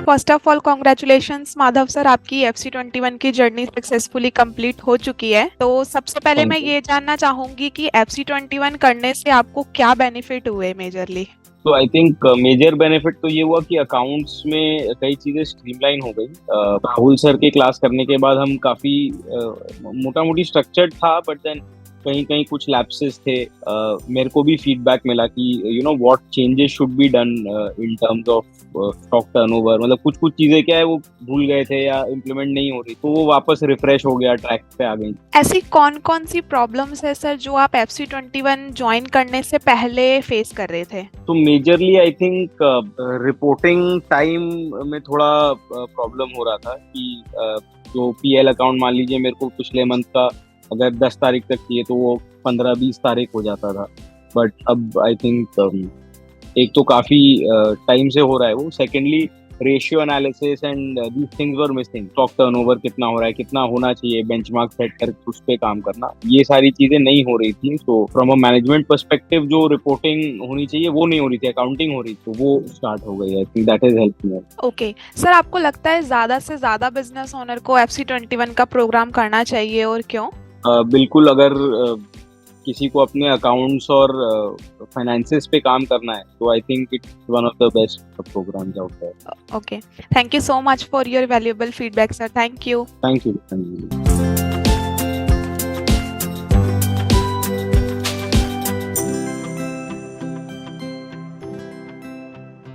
First of all congratulations Madhav sir, आपकी FC21 की journey successfully complete हो चुकी है। तो सबसे पहले मैं थैंक यू। ये जानना चाहूंगी कि FC21 करने से आपको क्या बेनिफिट हुए मेजरली। तो आई थिंक मेजर बेनिफिट तो ये हुआ कि अकाउंट्स में कई चीजें स्ट्रीमलाइन हो गई। राहुल सर के क्लास करने के बाद हम काफी मोटा मोटी स्ट्रक्चर्ड था, बट देन कहीं कहीं कुछ लैप्सेस थे। मेरे को भी फीडबैक मिला कि what changes should be done in terms of stock turnover. मतलब कुछ कुछ चीजें क्या है वो भूल गए थे या इम्प्लीमेंट नहीं हो रही, तो वो वापस रिफ्रेश हो गया, ट्रैक पे आ गई। ऐसी कौन कौन सी प्रॉब्लम्स है सर जो आप FC21 ज्वाइन करने से पहले फेस कर रहे थे। तो majorly I think reporting time में थोड़ा प्रॉब्लम हो रहा था कि जो PL अकाउंट मान लीजिए मेरे को पिछले मंथ का अगर 10 तारीख तक चाहिए तो वो 15-20 तारीख हो जाता था। बट अब आई थिंक एक तो काफी टाइम से हो रहा है वो। Secondly ratio analysis and these things were missing. Stock turnover कितना हो रहा है, कितना होना चाहिए, बेंचमार्क सेट कर उस पे काम करना, ये सारी चीजें नहीं हो रही थी। तो फ्रॉम अ मैनेजमेंट पर्सपेक्टिव जो रिपोर्टिंग होनी चाहिए वो नहीं हो रही थी, अकाउंटिंग हो रही थी, तो वो स्टार्ट हो गई। I think that is helping. Okay sir, आपको लगता है ज्यादा से ज्यादा बिजनेस ओनर को FC21 का प्रोग्राम करना चाहिए और क्यों। बिल्कुल, अगर किसी को अपने अकाउंट्स और फाइनेंसेस पे काम करना है तो I think it's one of the best programs out there. Okay, thank you so much for your valuable feedback sir. Thank you. Thank you.